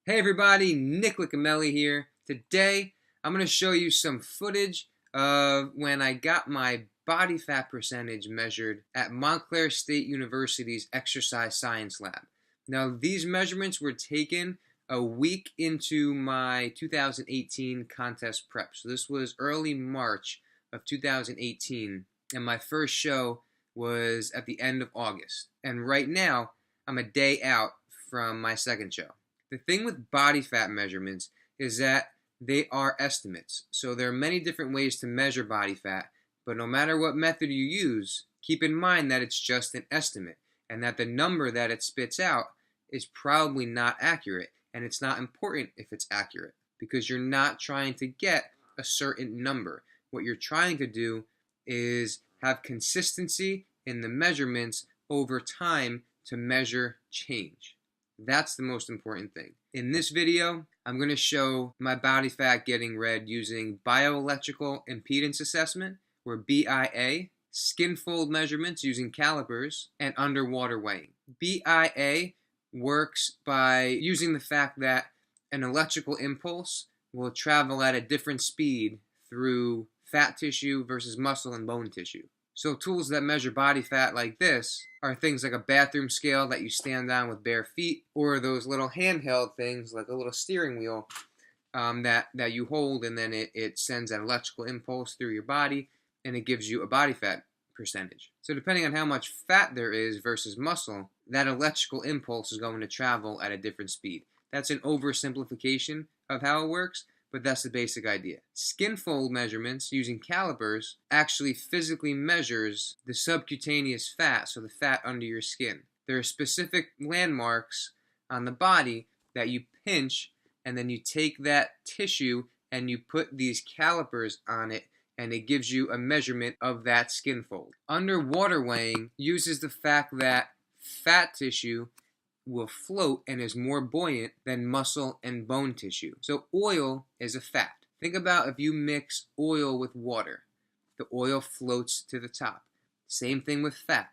Hey everybody, Nick Licameli here. Today I'm going to show you some footage of when I got my body fat percentage measured at Montclair State University's exercise science lab. Now these measurements were taken a week into my 2018 contest prep. So this was early March of 2018 and my first show was at the end of August. And right now I'm a day out from my second show. The thing with body fat measurements is that they are estimates. So there are many different ways to measure body fat, but no matter what method you use, keep in mind that it's just an estimate and that the number that it spits out is probably not accurate, and it's not important if it's accurate because you're not trying to get a certain number. What you're trying to do is have consistency in the measurements over time to measure change. That's the most important thing. In this video, I'm going to show my body fat getting read using bioelectrical impedance assessment, or BIA, skin fold measurements using calipers, and underwater weighing. BIA works by using the fact that an electrical impulse will travel at a different speed through fat tissue versus muscle and bone tissue. So tools that measure body fat like this are things like a bathroom scale that you stand on with bare feet, or those little handheld things like a little steering wheel that you hold, and then it sends an electrical impulse through your body and it gives you a body fat percentage. So depending on how much fat there is versus muscle, that electrical impulse is going to travel at a different speed. That's an oversimplification of how it works, but that's the basic idea. Skin fold measurements using calipers actually physically measures the subcutaneous fat, so the fat under your skin. There are specific landmarks on the body that you pinch, and then you take that tissue and you put these calipers on it, and it gives you a measurement of that skin fold. Underwater weighing uses the fact that fat tissue will float and is more buoyant than muscle and bone tissue. So oil is a fat. Think about if you mix oil with water. The oil floats to the top. Same thing with fat.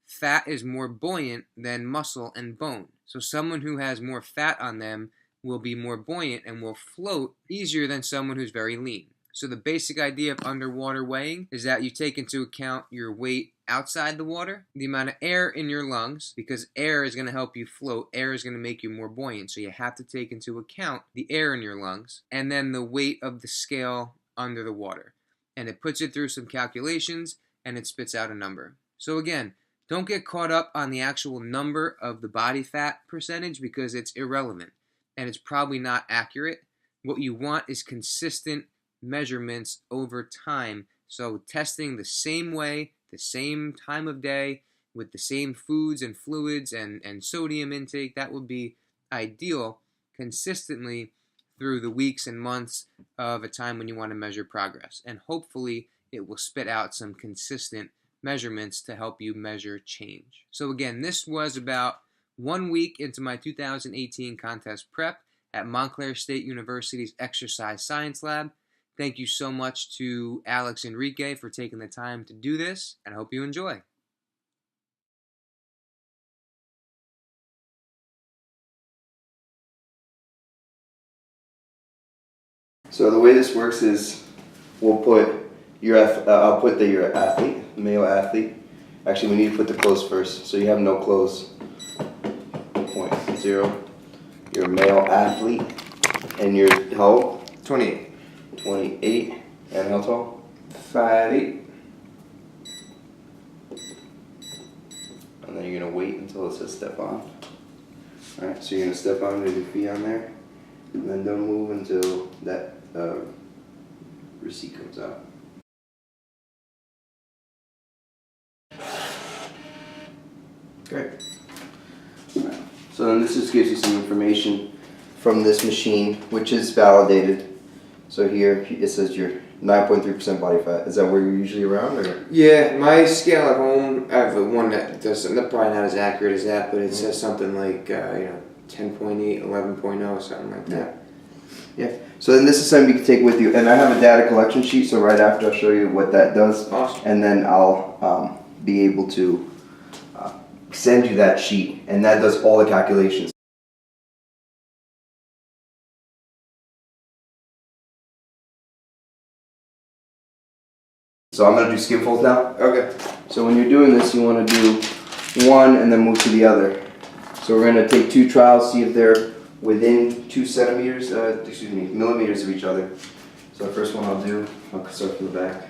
Fat is more buoyant than muscle and bone. So someone who has more fat on them will be more buoyant and will float easier than someone who's very lean. So the basic idea of underwater weighing is that you take into account your weight outside the water, the amount of air in your lungs, because air is going to help you float, air is going to make you more buoyant, so you have to take into account the air in your lungs, and then the weight of the scale under the water. And it puts it through some calculations, and it spits out a number. So again, don't get caught up on the actual number of the body fat percentage because it's irrelevant, and it's probably not accurate. What you want is consistent measurements over time. So testing the same way, the same time of day, with the same foods and fluids and sodium intake, that would be ideal consistently through the weeks and months of a time when you want to measure progress. And hopefully it will spit out some consistent measurements to help you measure change. So again, this was about 1 week into my 2018 contest prep at Montclair State University's exercise science lab. Thank you so much to Alex Enrique for taking the time to do this, and I hope you enjoy. So the way this works is we'll put I'll put that you're an athlete, male athlete. Actually, we need to put the clothes first. So you have no clothes. 0.0. You're a male athlete, and you're how old? 28. 28. And how tall? 5'8". And then you're gonna wait until it says step on. Alright, so you're gonna step on with your feet on there, and then don't move until that receipt comes out. Great. Alright. So then this just gives you some information from this machine, which is validated. So here it says you're 9.3% body fat. Is that where you're usually around, or? Yeah, my scale at home, I have one that doesn't, that's probably not as accurate as that, but it says something like 10.8, 11.0, something like that. Yeah. So then this is something you can take with you, and I have a data collection sheet. So right after I'll show you what that does, Awesome. And then I'll be able to send you that sheet, and that does all the calculations. So I'm gonna do skin folds now. Okay. So when you're doing this, you want to do one and then move to the other. So we're gonna take 2 trials, see if they're within 2 centimeters, millimeters of each other. So the first one I'll start from the back.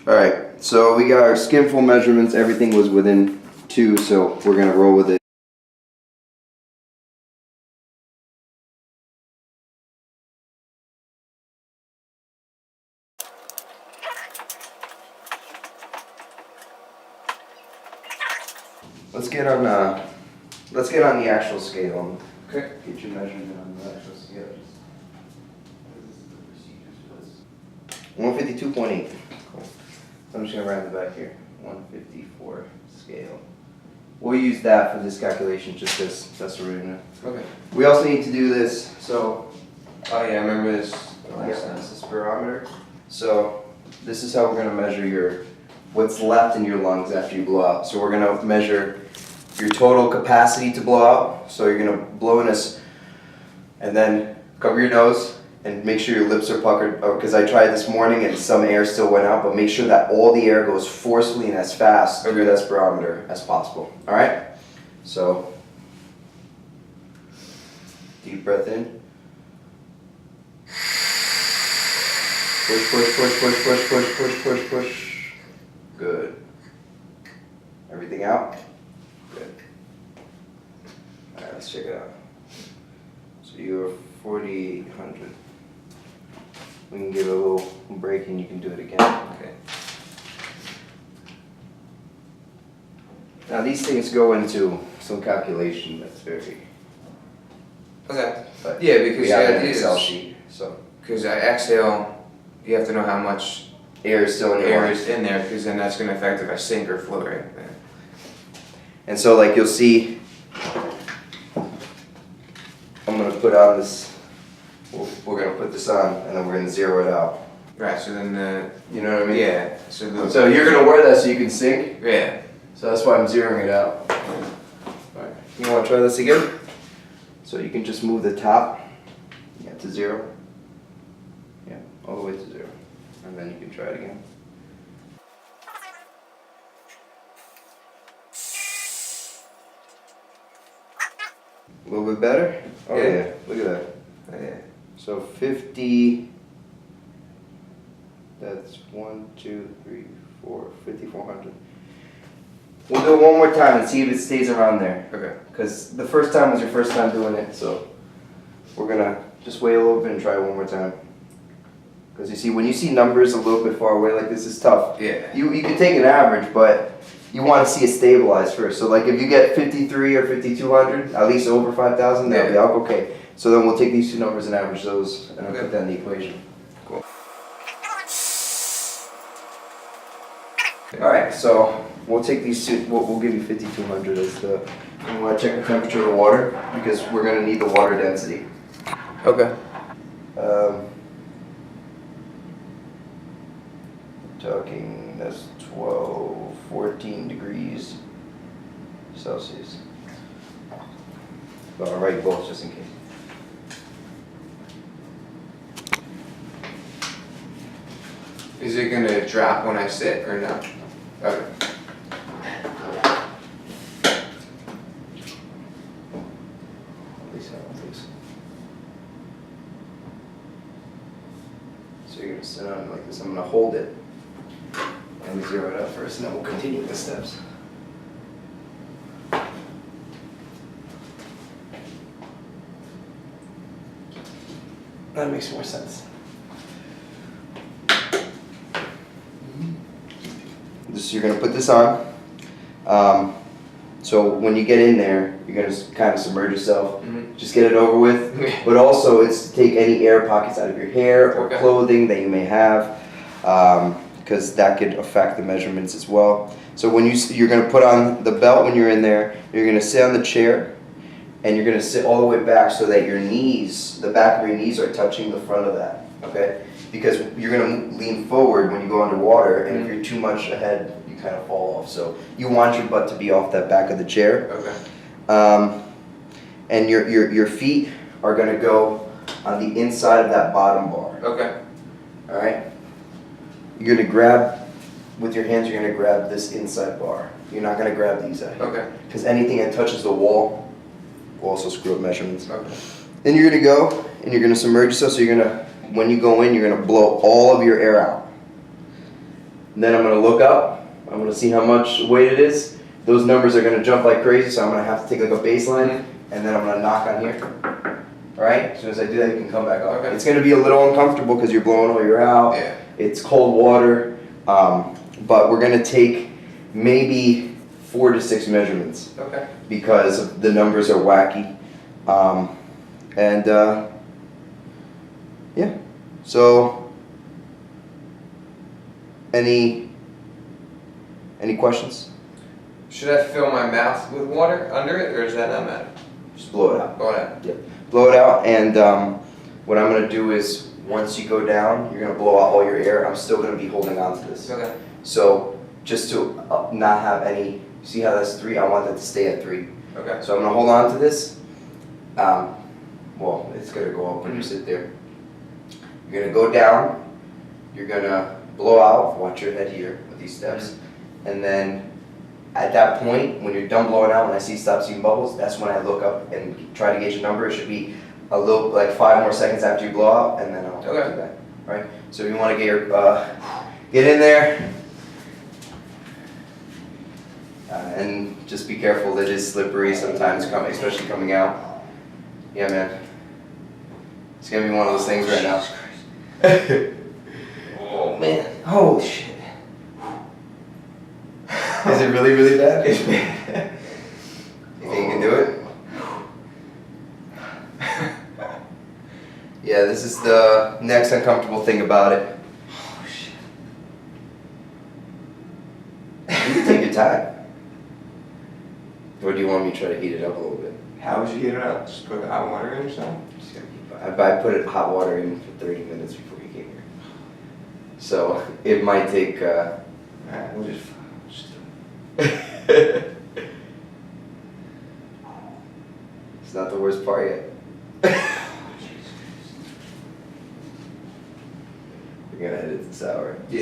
Alright, so we got our skin fold measurements, everything was within 2, so we're gonna roll with it. Let's get on the actual scale. Okay. Get your measurement on the actual scale. 152.8. Cool. So I'm just gonna round it back here. 154 scale. We'll use that for this calculation just because that's what we're gonna. Okay. We also need to do this. So. Oh yeah, I remember this. This is spirometer. So this is how we're gonna measure what's left in your lungs after you blow out. So we're gonna measure your total capacity to blow out. So you're gonna blow in this, and then cover your nose and make sure your lips are puckered. Because I tried this morning and some air still went out, but make sure that all the air goes forcefully and as fast through that spirometer as possible. All right. So deep breath in. Push, push, push, push, push, push, push, push, push. Good. Everything out? Good. Alright, let's check it out. So you're 4,800. We can give it a little break and you can do it again. Okay. Now these things go into some calculation that's very. Okay. But yeah, because we have an Excel sheet. So. Because I exhale, you have to know how much air is still in your air lungs. is in there, because then that's going to affect if I sink or float, right? Yeah. And so, like you'll see, I'm gonna put on this. We're gonna put this on, and then we're gonna zero it out. Right. So then you know what I mean? Yeah. So you're gonna wear that so you can sink. Yeah. So that's why I'm zeroing it out. All right. You want to try this again? So you can just move the top, to 0. Yeah, all the way to 0, and then you can try it again. A little bit better? Oh yeah, look at that. Oh, yeah. So 50, that's 1, 2, 3, 4, 5,400. We'll do it one more time and see if it stays around there. Okay. Because the first time was your first time doing it, so we're gonna just wait a little bit and try it one more time. Because you see, when you see numbers a little bit far away like this, it's tough. Yeah. You can take an average, but you want to see it stabilize first. So like if you get 53 or 5,200, at least over 5,000, that'll be out. Okay. So then we'll take these two numbers and average those, and I'll put that in the equation. Cool. All right. So we'll take these two. We'll give you 5,200 as the. You want to check the temperature of the water because we're gonna need the water density. Okay. Talking, that's 12, 14 degrees Celsius. But I'll write both just in case. Is it going to drop when I sit or no? Okay. So you're going to sit on it like this. I'm going to hold it and zero it up first, and then we'll continue with the steps. That makes more sense. So you're going to put this on. So when you get in there, you're gonna kind of submerge yourself. Mm-hmm. Just get it over with. But also, it's to take any air pockets out of your hair or clothing that you may have, because that could affect the measurements as well. So when you're gonna put on the belt when you're in there, you're gonna sit on the chair, and you're gonna sit all the way back so that your knees, the back of your knees, are touching the front of that. Okay? Because you're gonna lean forward when you go underwater, and if you're too much ahead, you kind of fall off. So you want your butt to be off that back of the chair. Okay. And your feet are gonna go on the inside of that bottom bar. Okay. All right. You're gonna grab with your hands. You're gonna grab this inside bar. You're not gonna grab these out here. Okay. Because anything that touches the wall will also screw up measurements. Okay. Then you're gonna go and you're gonna submerge yourself. So you're gonna, when you go in, you're gonna blow all of your air out. And then I'm gonna look up. I'm gonna see how much weight it is. Those numbers are gonna jump like crazy. So I'm gonna have to take like a baseline, and then I'm gonna knock on here. All right. As soon as I do that, you can come back up. Okay. It's gonna be a little uncomfortable because you're blowing all your air out. Yeah. It's cold water, but we're gonna take maybe 4 to 6 measurements. Okay. Because the numbers are wacky. Yeah. So, any questions? Should I fill my mouth with water under it, or does that not matter? Just blow it out. Blow it out. Yep. Blow it out, and what I'm gonna do is once you go down, you're gonna blow out all your air. I'm still gonna be holding on to this. Okay. So just to not have any. See how that's 3? I want that to stay at 3. Okay. So I'm gonna hold on to this. Well, it's gonna go up when you sit there. You're gonna go down. You're gonna blow out. Watch your head here with these steps, and then at that point, when you're done blowing out, when I stop seeing bubbles, that's when I look up and try to gauge a number. It should be a little, like 5 more seconds after you blow out, and then I'll do that. All right. So if you want to get your get in there. And just be careful, it is slippery sometimes, especially coming out. Yeah, man. It's gonna be one of those things right now. Oh, man. Holy shit. Is it really, really bad? It's bad. You think you can do it? Yeah, this is the next uncomfortable thing about it. Oh, shit. You can take your time. Or do you want me to try to heat it up a little bit? How would you heat it up? Just put hot water in or something? I put hot water in for 30 minutes before you came here. So it might take. Alright, we'll just do it. It's not the worst part yet. You're gonna edit this out, right? Yeah.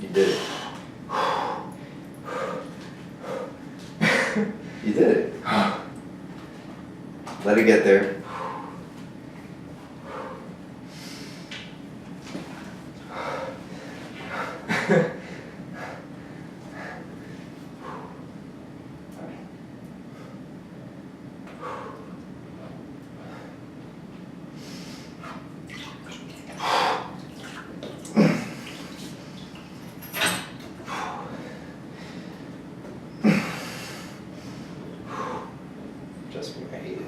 You did it. You did it. Let it get there. Just me, I hate it.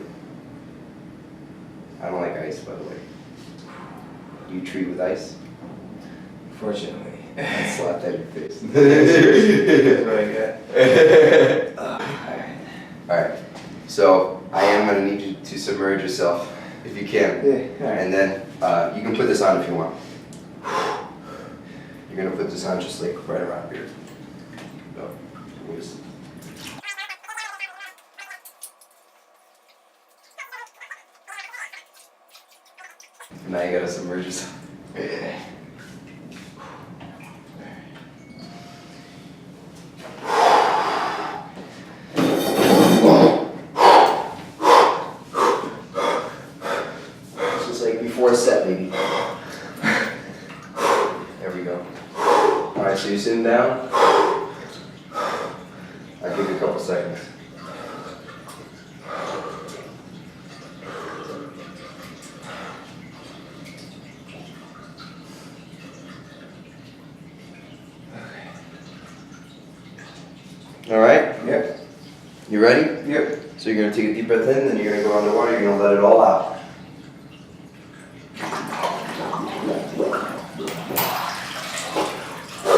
I don't like ice, by the way. Do you treat with ice? Fortunately. I slapped at your face. That's what I got. Alright. So I am gonna need you to submerge yourself if you can. Yeah. Alright. And then you can put this on if you want. You're gonna put this on just like right around here. So, we'll just now you gotta submerge yourself. Yeah. It's just like before a set, maybe. so you're sitting down? I'll give you a couple seconds. Alright? Yep. You ready? Yep. So you're going to take a deep breath in, then you're going to go underwater, you're going to let it all out.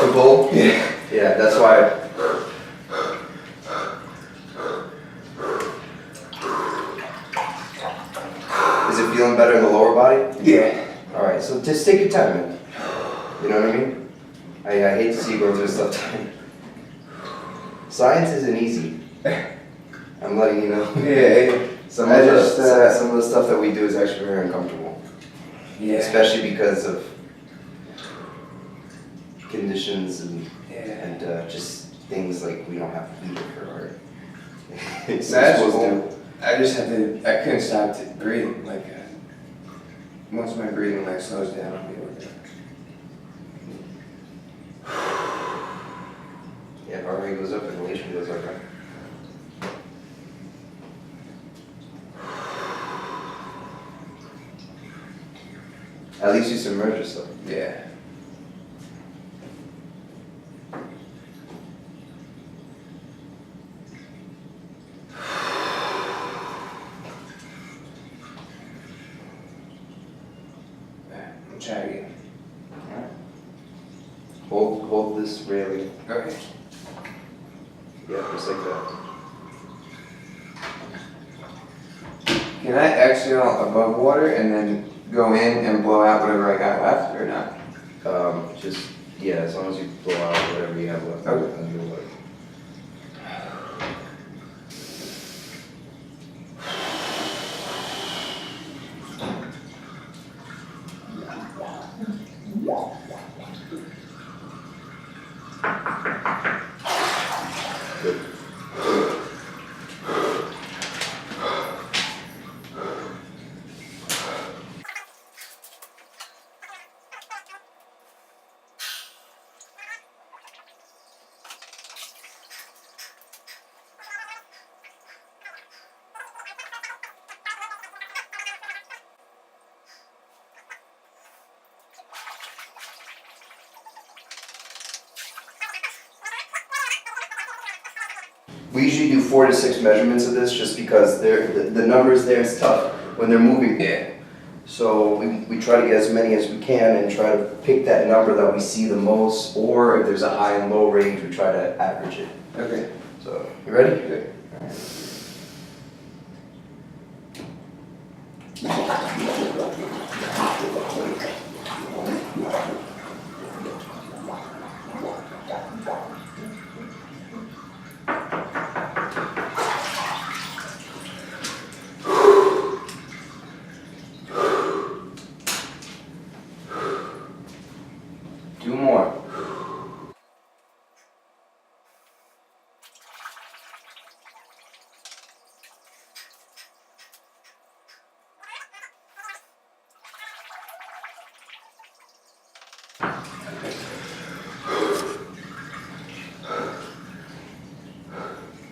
Too cold? Yeah. Yeah, that's why. Is it feeling better in the lower body? Yeah. Alright, so just take your time, man. You know what I mean? I hate to see you go through this tough time. Science isn't easy. I'm letting you know. Yeah. Some of the stuff that we do is actually very uncomfortable. Yeah. Especially because of conditions and just things like we don't have heat for art. That's cool. I just had to. I couldn't stop breathing. Like once my breathing like slows down, I'll be able to. Yeah, heart rate goes up, elevation goes up, right? At least you submerge yourself. Yeah. I'll try again. Alright. Hold this railing. Okay. Yeah, just like that. Can I exhale above water and then go in and blow out whatever I got left, or not? Just, yeah, as long as you blow out whatever you have left Okay. under the water. Good. We usually do 4 to 6 measurements of this just because the numbers there is tough when they're moving. Yeah. So we try to get as many as we can and try to pick that number that we see the most, or if there's a high and low range, we try to average it. Okay. So, you ready? Good. Two more.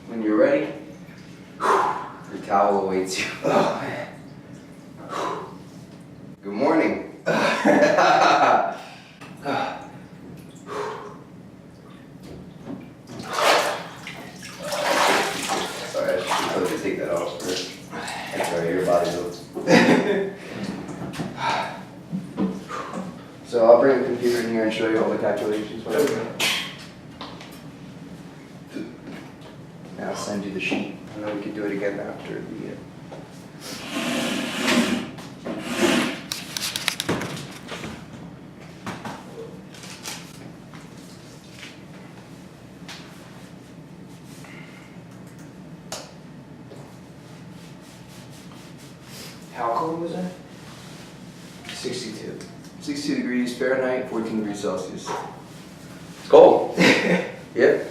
When you're ready, your towel awaits you. Oh man. Good morning. Sorry, I should probably take that off first. I'm sorry, your body knows. So I'll bring the computer in here and show you all the calculations, whatever. And I'll send you the sheet. And then we can do it again after the How cold was it? 62. 62 degrees Fahrenheit, 14 degrees Celsius. It's cold. Yep.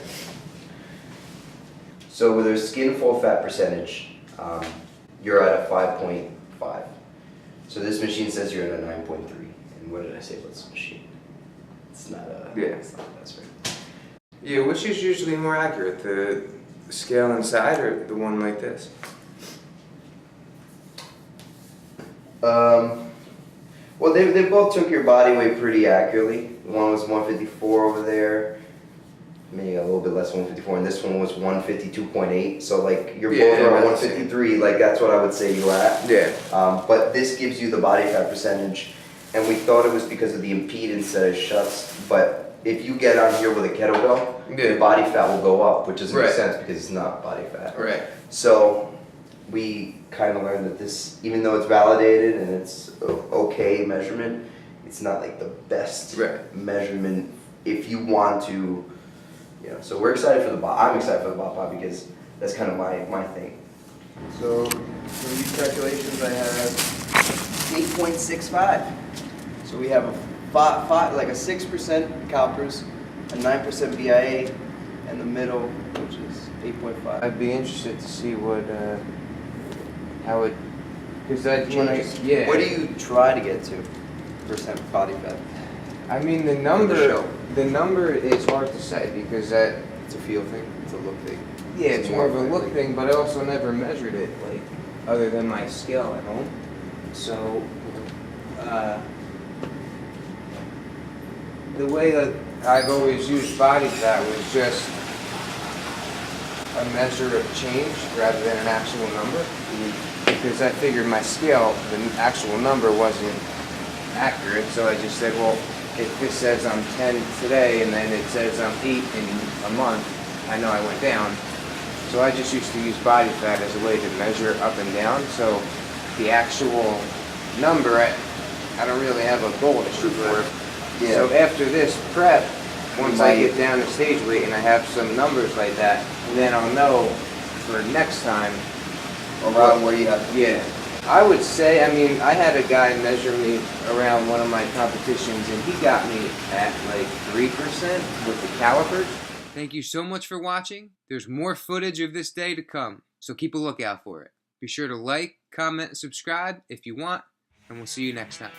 So with our skin full fat percentage, you're at a 5.5. So this machine says you're at a 9.3. And what did I say about this machine? It's it's not It's not that's right. Yeah, which is usually more accurate, the scale inside or the one like this? Well, they both took your body weight pretty accurately. One was 154 over there, maybe a little bit less than 154, and this one was 152.8. So like you're both around 153. Like that's what I would say you're at. Yeah. But this gives you the body fat percentage, and we thought it was because of the impedance that it shuts. But if you get on here with a kettlebell, your body fat will go up, which doesn't make sense because it's not body fat. Right. So we kind of learned that this, even though it's validated and it's okay measurement, it's not like the best measurement if you want to, you know. So we're excited for the bot. I'm excited for the bot because that's kind of my thing. So for these calculations, I have 8.65. So we have like a 6% CALIPERS, a 9% BIA, and the middle, which is 8.5. I'd be interested to see what, how it, because What do you try to get to % body fat? I mean the number is hard to say because that, It's a feel thing. It's a look thing. yeah, it's more of a look thing, but I also never measured it, like, other than my scale at home. So, the way that I've always used body fat was just a measure of change rather than an actual number. Because I figured my scale, the actual number wasn't accurate, so I just said, well, if this says I'm 10 today and then it says I'm 8 in a month, I know I went down. So I just used to use body fat as a way to measure up and down. So the actual number, I don't really have a goal to shoot for. Yeah. So after this prep, once I get down to stage weight and I have some numbers like that, then I'll know for next time around where you have to. Yeah. I would say, I mean, I had a guy measure me around one of my competitions and he got me at like 3% with the calipers. Thank you so much for watching. There's more footage of this day to come, so keep a lookout for it. Be sure to like, comment, and subscribe if you want, and we'll see you next time.